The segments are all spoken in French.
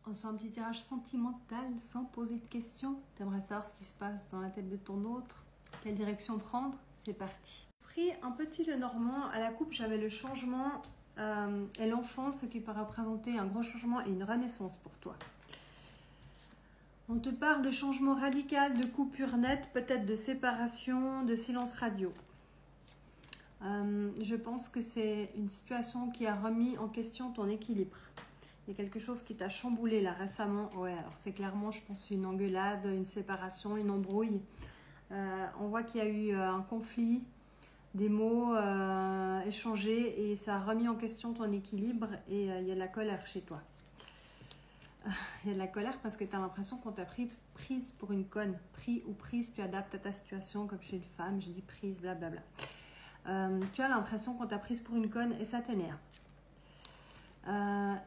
On sent un petit tirage sentimental sans poser de questions. Tu aimerais savoir ce qui se passe dans la tête de ton autre, quelle direction prendre. C'est parti. Pris un petit Lenormand. À la coupe, j'avais le changement et l'enfant, ce qui peut représenter un gros changement et une renaissance pour toi. On te parle de changement radical, de coupure nette, peut-être de séparation, de silence radio. Je pense que c'est une situation qui a remis en question ton équilibre. Il y a quelque chose qui t'a chamboulé là récemment. Ouais, alors c'est clairement, je pense, une engueulade, une séparation, une embrouille. On voit qu'il y a eu un conflit, des mots échangés et ça a remis en question ton équilibre et il y a de la colère chez toi. Il y a de la colère parce que tu as l'impression qu'on t'a prise pour une conne. Pris ou prise, tu adaptes à ta situation comme chez une femme, je dis prise, blablabla. Tu as l'impression qu'on t'a prise pour une conne et ça t'énerve.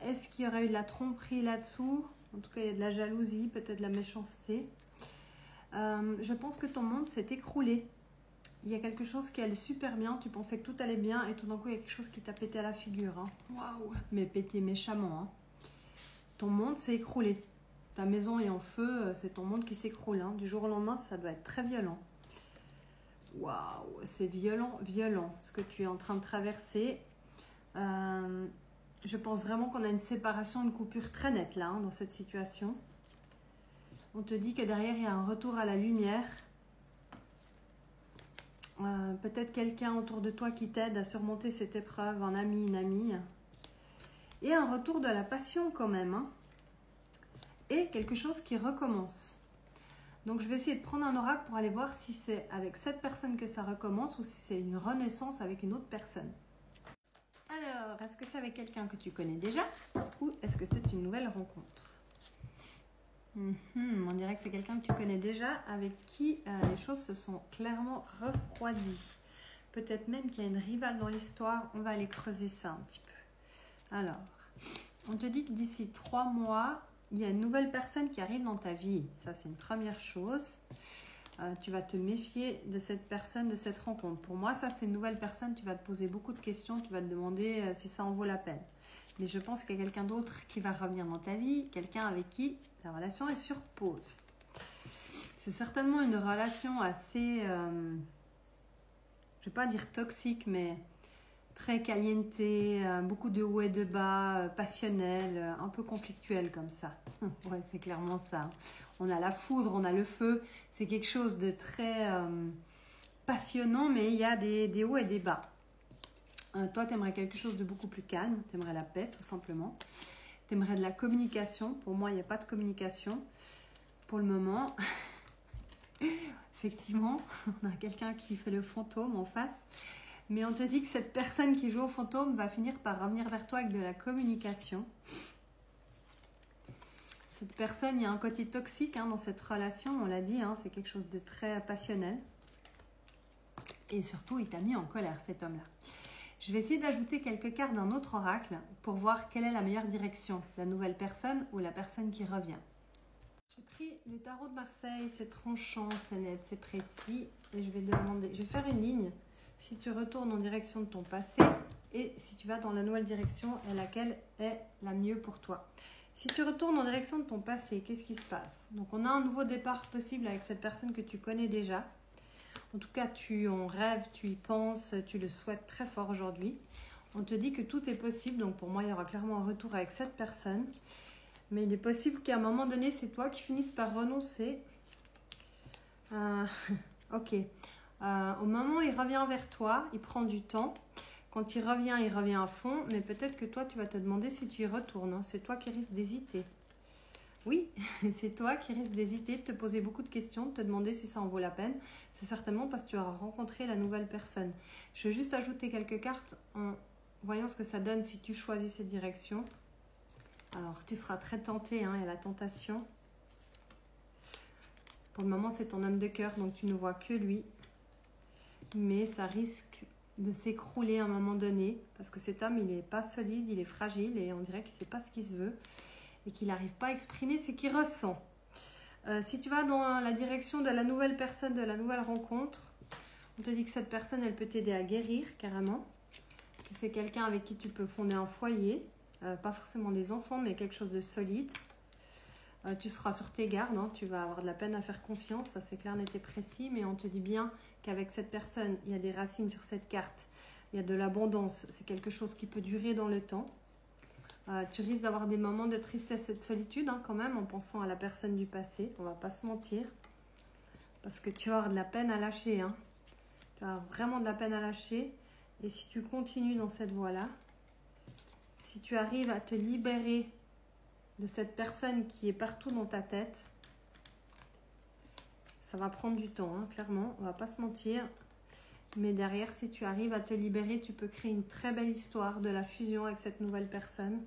Est-ce qu'il y aurait eu de la tromperie là-dessous? En tout cas, il y a de la jalousie, peut-être de la méchanceté. Je pense que ton monde s'est écroulé. Il y a quelque chose qui allait super bien. Tu pensais que tout allait bien et tout d'un coup, il y a quelque chose qui t'a pété à la figure. Hein. Waouh! Mais pété méchamment. Hein. Ton monde s'est écroulé. Ta maison est en feu, c'est ton monde qui s'écroule. Hein. Du jour au lendemain, ça doit être très violent. Waouh! C'est violent, violent ce que tu es en train de traverser. Je pense vraiment qu'on a une séparation, une coupure très nette là, hein, dans cette situation. On te dit que derrière, il y a un retour à la lumière. Peut-être quelqu'un autour de toi qui t'aide à surmonter cette épreuve, un ami, une amie. Et un retour de la passion quand même. Hein. Et quelque chose qui recommence. Donc, je vais essayer de prendre un oracle pour aller voir si c'est avec cette personne que ça recommence ou si c'est une renaissance avec une autre personne. Alors, est-ce que c'est avec quelqu'un que tu connais déjà ou est-ce que c'est une nouvelle rencontre? On dirait que c'est quelqu'un que tu connais déjà avec qui les choses se sont clairement refroidies. Peut-être même qu'il y a une rivale dans l'histoire. On va aller creuser ça un petit peu. Alors, on te dit que d'ici 3 mois, il y a une nouvelle personne qui arrive dans ta vie. Ça, c'est une première chose. Tu vas te méfier de cette personne, de cette rencontre. Pour moi, ça, c'est une nouvelle personne. Tu vas te poser beaucoup de questions. Tu vas te demander si ça en vaut la peine. Mais je pense qu'il y a quelqu'un d'autre qui va revenir dans ta vie. Quelqu'un avec qui la relation est sur pause. C'est certainement une relation assez, je ne vais pas dire toxique, mais très caliente, beaucoup de hauts et de bas, passionnel, un peu conflictuel comme ça. Ouais, c'est clairement ça. On a la foudre, on a le feu. C'est quelque chose de très passionnant, mais il y a des hauts et des bas. Toi, tu aimerais quelque chose de beaucoup plus calme. Tu aimerais la paix, tout simplement. Tu aimerais de la communication. Pour moi, il n'y a pas de communication pour le moment. Effectivement, on a quelqu'un qui fait le fantôme en face. Mais on te dit que cette personne qui joue au fantôme va finir par revenir vers toi avec de la communication. Cette personne, il y a un côté toxique hein, dans cette relation, on l'a dit, hein, c'est quelque chose de très passionnel. Et surtout, il t'a mis en colère, cet homme-là. Je vais essayer d'ajouter quelques cartes d'un autre oracle pour voir quelle est la meilleure direction, la nouvelle personne ou la personne qui revient. J'ai pris le tarot de Marseille, c'est tranchant, c'est net, c'est précis. Et je vais faire une ligne. Si tu retournes en direction de ton passé et si tu vas dans la nouvelle direction et laquelle est la mieux pour toi. Si tu retournes en direction de ton passé, qu'est-ce qui se passe? Donc, on a un nouveau départ possible avec cette personne que tu connais déjà. En tout cas, tu en rêves, tu y penses, tu le souhaites très fort aujourd'hui. On te dit que tout est possible. Donc, pour moi, il y aura clairement un retour avec cette personne. Mais il est possible qu'à un moment donné, c'est toi qui finisses par renoncer. Ok. Au moment où il revient vers toi, il prend du temps. Quand il revient à fond. Mais peut-être que toi, tu vas te demander si tu y retournes. Hein. C'est toi qui risques d'hésiter. Oui, c'est toi qui risques d'hésiter, de te poser beaucoup de questions, de te demander si ça en vaut la peine. C'est certainement parce que tu auras rencontré la nouvelle personne. Je vais juste ajouter quelques cartes en voyant ce que ça donne si tu choisis cette direction. Alors, tu seras très tenté, hein, il y a la tentation. Pour le moment, c'est ton homme de cœur, donc tu ne vois que lui. Mais ça risque de s'écrouler à un moment donné, parce que cet homme, il n'est pas solide, il est fragile, et on dirait qu'il ne sait pas ce qu'il se veut, et qu'il n'arrive pas à exprimer ce qu'il ressent. Si tu vas dans la direction de la nouvelle personne, de la nouvelle rencontre, on te dit que cette personne, elle peut t'aider à guérir, carrément. Que c'est quelqu'un avec qui tu peux fonder un foyer, pas forcément des enfants, mais quelque chose de solide. Tu seras sur tes gardes, hein, tu vas avoir de la peine à faire confiance, ça c'est clair, net et précis, mais on te dit bien qu'avec cette personne, il y a des racines sur cette carte, il y a de l'abondance, c'est quelque chose qui peut durer dans le temps. Tu risques d'avoir des moments de tristesse et de solitude hein, quand même en pensant à la personne du passé, on va pas se mentir, parce que tu vas avoir de la peine à lâcher, hein. Tu vas avoir vraiment de la peine à lâcher, et si tu continues dans cette voie-là, si tu arrives à te libérer de cette personne qui est partout dans ta tête, ça va prendre du temps, hein, clairement, on va pas se mentir. Mais derrière, si tu arrives à te libérer, tu peux créer une très belle histoire de la fusion avec cette nouvelle personne.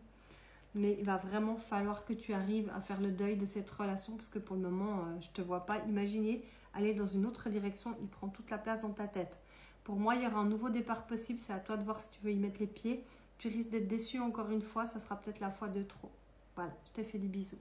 Mais il va vraiment falloir que tu arrives à faire le deuil de cette relation parce que pour le moment, je ne te vois pas imaginer aller dans une autre direction. Il prend toute la place dans ta tête. Pour moi, il y aura un nouveau départ possible. C'est à toi de voir si tu veux y mettre les pieds. Tu risques d'être déçu encore une fois. Ça sera peut-être la fois de trop. Voilà, je te fais des bisous.